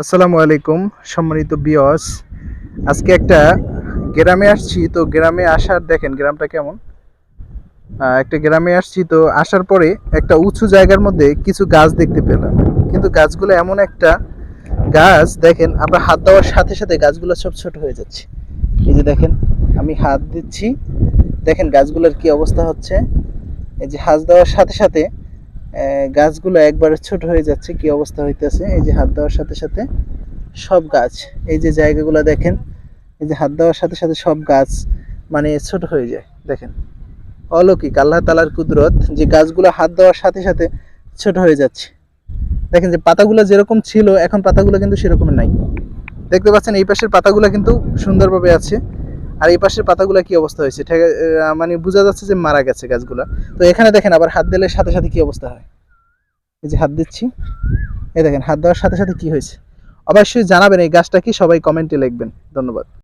আসসালামু আলাইকুম সম্মানিত বিয়স। আজকে একটা গ্রামে আসছি, তো গ্রামে আসার দেখেন গ্রামটা কেমন। একটা গ্রামে আসছি, তো আসার পরে একটা উঁচু জায়গার মধ্যে কিছু গাছ দেখতে পেলাম। কিন্তু গাছগুলো এমন একটা গাছ, দেখেন আমরা হাত দেওয়ার সাথে সাথে গাছগুলো সব ছোট হয়ে যাচ্ছে। এই যে দেখেন, আমি হাত দিচ্ছি, দেখেন গাছগুলোর কি অবস্থা হচ্ছে। এই যে হাত দেওয়ার সাথে সাথে গাছগুলো একবারে ছোট হয়ে যাচ্ছে, কি অবস্থা হইতেছে। এই যে হাত দেওয়ার সাথে সাথে সব গাছ, এই যে জায়গাগুলো দেখেন, এই যে হাত দেওয়ার সাথে সাথে সব গাছ মানে ছোট হয়ে যায়। দেখেন, অলৌকিক আল্লাহ তালার কুদরত, যে গাছগুলো হাত দেওয়ার সাথে সাথে ছোট হয়ে যাচ্ছে। দেখেন যে পাতাগুলো যেরকম ছিল এখন পাতাগুলো কিন্তু সেরকম নাই। দেখতে পাচ্ছেন এই পাশের পাতাগুলো কিন্তু সুন্দরভাবে আছে, আর এই পাশের পাতাগুলো কি অবস্থা হয়েছে, মানে বোঝা যাচ্ছে যে মারা গেছে গাছগুলো। তো এখানে দেখেন আবার হাত দিলে সাথে সাথে কি অবস্থা হয়। এই যে হাত দিচ্ছি, এই দেখেন হাত দেওয়ার সাথে সাথে কি হয়েছে। অবশ্যই জানাবেন এই গাছটা কি, সবাই কমেন্টে লিখবেন। ধন্যবাদ।